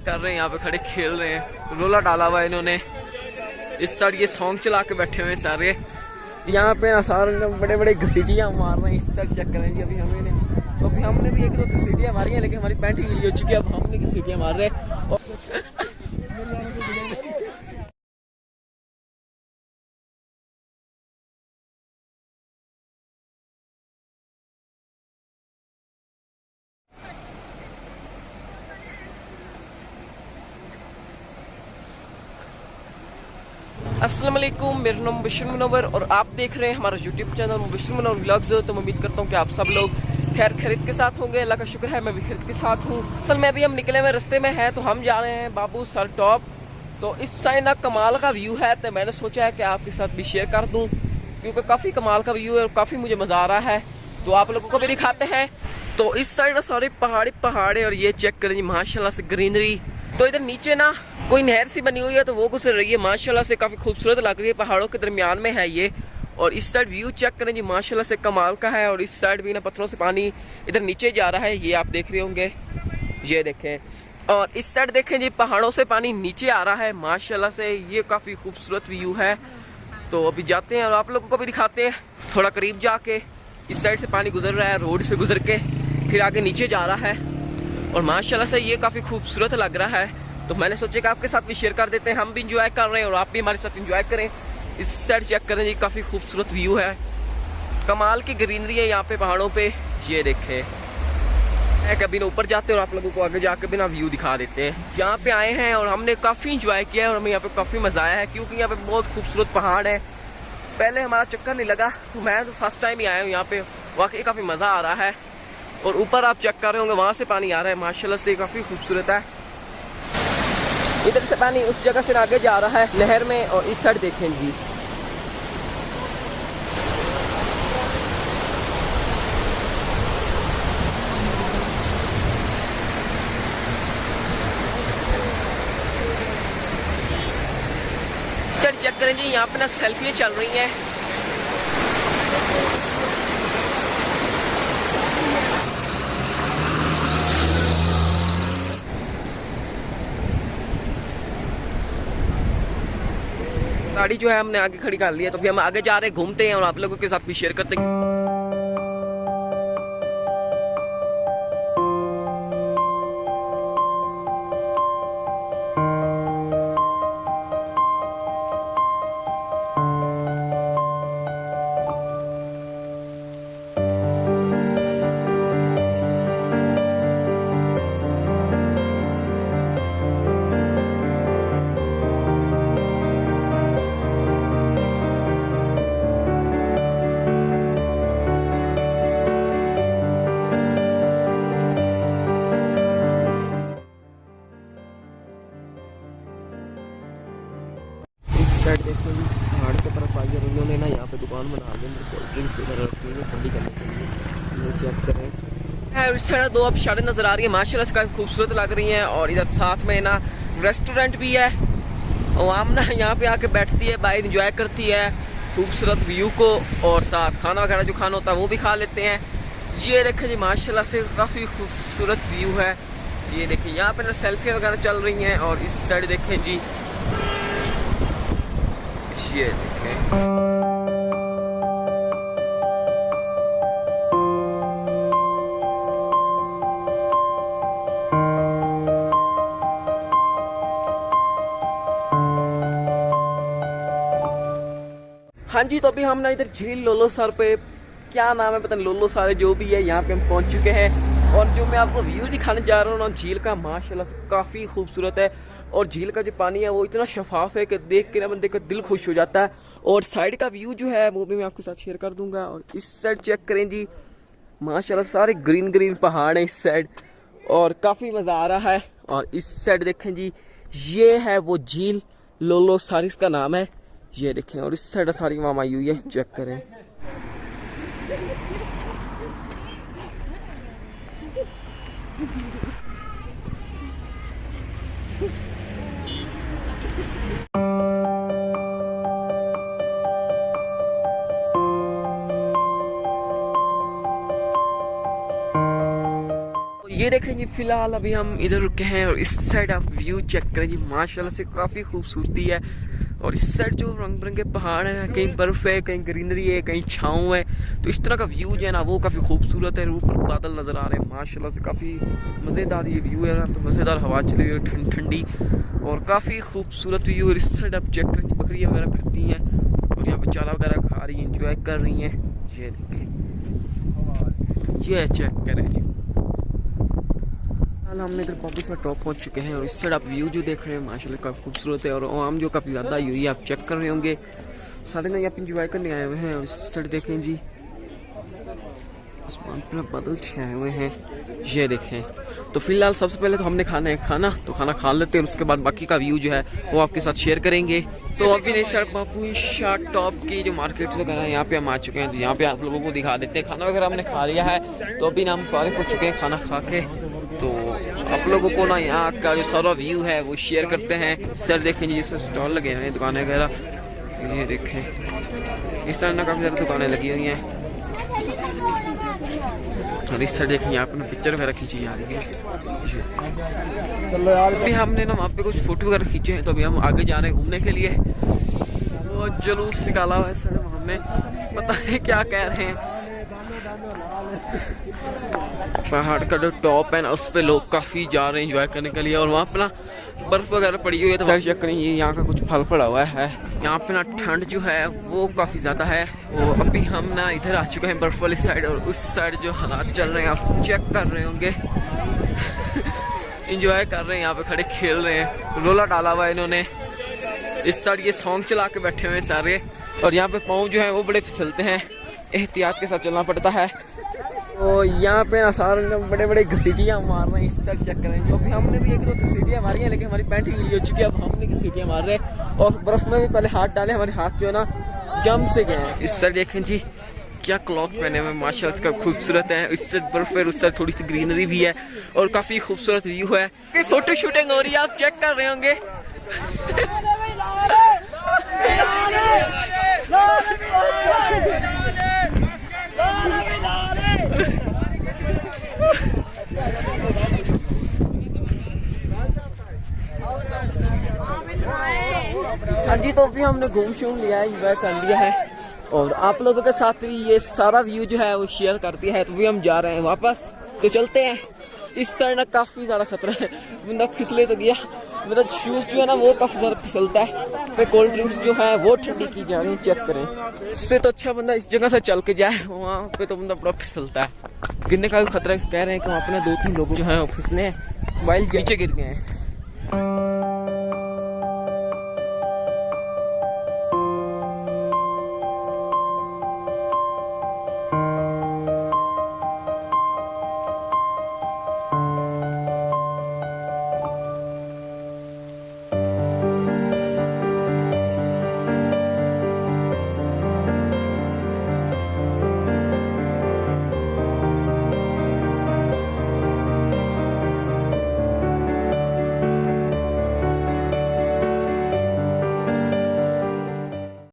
कर रहे हैं यहाँ पे खड़े खेल रहे हैं, रोला डाला हुआ है इन्होंने। इस साइड ये सॉन्ग चला के बैठे हुए सारे। यहाँ पे ना सारे बड़े बड़े घसीटियाँ मार रहे हैं। इस साइड चेक करें जी, अभी हमने भी एक दो घसीटियाँ मारी हैं, लेकिन हमारी पैंट ही गीली हो चुकी है। अब हमने घसीटियाँ मार रहे हैं। अस्सलाम वालेकुम, मेरा नाम मुबश्शिर मुनव्वर और आप देख रहे हैं हमारा YouTube channel Mubashshir Munawwar vlogs. तो मैं उम्मीद करता हूँ कि आप सब लोग खैर खरीद के साथ होंगे। अल्लाह का शुक्र है मैं भी खरीद के साथ हूँ। असल में अभी हम निकले हुए रास्ते में हैं, तो हम जा रहे हैं बाबू सर टॉप। तो इस साइड ना कमाल का व्यू है, तो मैंने सोचा है कि आपके साथ भी शेयर कर दूँ, क्योंकि काफ़ी कमाल का व्यू है और काफ़ी मुझे मज़ा आ रहा है। तो आप लोगों को भी दिखाते हैं। तो इस साइड ना सारे पहाड़ है और ये चेक करें जी माशाल्लाह से ग्रीनरी। तो इधर नीचे ना कोई नहर सी बनी हुई है, तो वो गुजर रही है, माशाल्लाह से काफ़ी खूबसूरत लग रही है। पहाड़ों के दरमियान में है ये। और इस साइड व्यू चेक करें जी माशाल्लाह से कमाल का है। और इस साइड भी ना पत्थरों से पानी इधर नीचे जा रहा है, ये आप देख रहे होंगे, ये देखें। और इस साइड देखें जी पहाड़ों से पानी नीचे आ रहा है माशाल्लाह से, ये काफ़ी खूबसूरत व्यू है। तो अभी जाते हैं और आप लोगों को भी दिखाते हैं थोड़ा करीब जाके। इस साइड से पानी गुजर रहा है, रोड से गुजर के फिर आगे नीचे जा रहा है और माशाल्लाह से ये काफ़ी खूबसूरत लग रहा है। तो मैंने सोचा कि आपके साथ भी शेयर कर देते हैं, हम भी इंजॉय कर रहे हैं और आप भी हमारे साथ इंजॉय करें। इस साइड चेक करें जी, काफ़ी खूबसूरत व्यू है, कमाल की ग्रीनरी है यहाँ पे पहाड़ों पे, ये देखें। कभी ना ऊपर जाते हैं और आप लोगों को आगे जाकर भी ना व्यू दिखा देते हैं। यहाँ पे आए हैं और हमने काफ़ी इंजॉय किया है और हमें यहाँ पे काफ़ी मज़ा आया है, क्योंकि यहाँ पे बहुत खूबसूरत पहाड़ है। पहले हमारा चक्कर नहीं लगा, तो मैं तो फर्स्ट टाइम ही आया हूँ यहाँ पे, वाकई काफ़ी मज़ा आ रहा है। और ऊपर आप चेक कर रहे होंगे, वहाँ से पानी आ रहा है माशाल्लाह से, काफ़ी खूबसूरत है। इधर से पानी उस जगह से आगे जा रहा है नहर में। और इस साइड देखें जी, इस साइड चेक करें जी, यहाँ पे ना सेल्फियाँ चल रही हैं। गाड़ी जो है हमने आगे खड़ी कर ली है, तो फिर हम आगे जा रहे हैं, घूमते हैं और आप लोगों के साथ भी शेयर करते हैं। साइड देखो जी, पहाड़ से तरफ आई और उन्होंने ना यहाँ पे दुकान बना ली, कोल्ड ड्रिंक्स वगैरह रखी है ठंडी करने के लिए, ये चेक करें। इस साइड दो अब शड़ें नज़र आ रही है माशाल्लाह से, काफ़ी खूबसूरत लग रही हैं। और इधर साथ में ना रेस्टोरेंट भी है, और हम ना यहाँ पे आके बैठती है, बाहर इंजॉय करती है खूबसूरत व्यू को, और साथ खाना वगैरह जो खाना होता है वो भी खा लेते हैं। ये देखें जी माशाल्लाह से काफ़ी खूबसूरत व्यू है। ये देखिए यहाँ पे ना सेल्फी वगैरह चल रही हैं। और इस साइड देखें जी, ये देखें। हाँ जी, तो अभी हम ना इधर झील लोलो सर पे, क्या नाम है पता नहीं, लोलो सर जो भी है, यहाँ पे हम पहुँच चुके हैं। और जो मैं आपको व्यू दिखाने जा रहा हूँ ना झील का, माशाल्लाह से काफ़ी खूबसूरत है। और झील का जो पानी है वो इतना शफाफ है कि देख के ना बंदे का दिल खुश हो जाता है। और साइड का व्यू जो है वो भी मैं आपके साथ शेयर कर दूंगा। और इस साइड चेक करें जी, माशाल्लाह सारे ग्रीन ग्रीन पहाड़ हैं इस साइड, और काफ़ी मज़ा आ रहा है। और इस साइड देखें जी, ये है वो झील लोलो सर इसका नाम है, ये देखें। और इस साइड सारी वहाँ आई हुई है, चेक करें। ये देखें जी, फिलहाल अभी हम इधर रुके हैं और इस साइड आप व्यू चेक करें जी, माशाल्लाह से काफ़ी खूबसूरती है। और इस साइड जो रंग बिरंगे पहाड़ हैं, कहीं बर्फ़ है, कहीं ग्रीनरी है, कहीं छाँव है, तो इस तरह का व्यू जो है ना वो काफ़ी खूबसूरत है। ऊपर बादल नज़र आ रहे हैं, माशाल्लाह से काफ़ी मज़ेदार ये व्यू है। तो मज़ेदार हवा चली हुई है ठंडी और काफ़ी खूबसूरत व्यू। और इस साइड आप चेक करें, बकरियाँ वगैरह फिरती हैं और यहाँ पर चारा वगैरह खा रही हैं, इंजॉय कर रही हैं। ये देखें, ये चेक करें जी। हमने इधर वापस से टॉप पहुंच चुके हैं और इस साइड आप व्यू जो देख रहे हैं माशाल्लाह काफ़ी खूबसूरत है। और आम जो काफ़ी ज़्यादा आई हुई है, आप चेक कर रहे होंगे। सारे ना यहाँ पे इंजॉय करने आए हुए हैं। और इस साइड देखें जी, आसमान पर बादल छाए हुए हैं, ये देखें। तो फिलहाल सबसे पहले तो हमने खाना है खाना, तो खाना खा लेते हैं, उसके बाद बाकी का व्यू जो है वो आपके साथ शेयर करेंगे। तो अभी नहीं सर, बापू शाह टॉप की जो मार्केट वगैरह है यहाँ पे हम आ चुके हैं। तो यहाँ पे आप लोगों को दिखा देते हैं। खाना वगैरह हमने खा लिया है, तो अभी ना हम फारिग हो चुके हैं खाना खा के। तो आप लोगों को ना यहाँ का जो सारा व्यू है वो शेयर करते हैं। सर देखें जी, जैसे स्टॉल लगे हुए हैं, दुकानें वगैरह, ये देखें इस तरह ना काफ़ी ज़्यादा दुकानें लगी हुई हैं। और इस साइड देखें, यहाँ पर पिक्चर वगैरह खींची जा रही है। अभी हमने ना वहाँ पे कुछ फोटो वगैरह खींचे हैं, तो अभी हम आगे जा रहे हैं घूमने के लिए। वो जुलूस निकाला हुआ है सर, हमने पता है क्या कह रहे हैं। पहाड़ का जो टॉप है ना, उस पे लोग काफ़ी जा रहे हैं एंजॉय करने के लिए। और वहाँ पे ना बर्फ़ वगैरह पड़ी हुई है, तो सर चेक करें, ये यहाँ का कुछ फल पड़ा हुआ है। यहाँ पे ना ठंड जो है वो काफ़ी ज़्यादा है। वो अभी हम ना इधर आ चुके हैं बर्फ़ वाली साइड, और उस साइड जो हालात चल रहे हैं आप चेक कर रहे होंगे। इंजॉय कर रहे हैं, यहाँ पे खड़े खेल रहे हैं, रोला डाला हुआ है इन्होंने। इस साइड ये सॉन्ग चला के बैठे हुए हैं सारे। और यहाँ पे पाँव जो है वो बड़े फिसलते हैं, एहतियात के साथ चलना पड़ता है। तो यहाँ पे ना सारे बड़े बड़े घसीटियाँ मार रहे हैं। इस साइड चेक करें, जो भी हमने भी एक दो घसीटियाँ मारी हैं, लेकिन हमारी पैंट ही गीली हो चुकी है। अब हमने घसीटियाँ मार रहे हैं और बर्फ़ में भी पहले हाथ डाले, हमारे हाथ जो है ना जम से गए हैं। इस साइड देखें जी, क्या क्लॉथ पहने हुए माशाल्लाह, इसका खूबसूरत है। इस साइड बर्फ़ है, उस साइड थोड़ी सी ग्रीनरी भी है और काफ़ी खूबसूरत व्यू है। फोटो शूटिंग हो रही है, आप चेक कर रहे होंगे। हाँ जी, तो अभी हमने घूम शूम लिया है, एंजॉय कर लिया है और आप लोगों के साथ भी ये सारा व्यू जो है वो शेयर करती है। तो भी हम जा रहे हैं वापस, तो चलते हैं। इस साइड ना काफ़ी ज़्यादा खतरा है, बंदा फिसले तो गया। मेरा शूज़ जो है ना वो काफ़ी ज़्यादा फिसलता है। पे कोल्ड ड्रिंक्स जो है वो ठंडी की जा रही है, चेक करें। इससे तो अच्छा बंदा इस जगह से चल के जाए, वहाँ पे तो बंदा बड़ा फिसलता है। गिरने का भी खतरा, कह रहे हैं कि वहाँ पे ना 2-3 लोग जो हैं वो फिसले हैं, मोबाइल नीचे गिर गए हैं।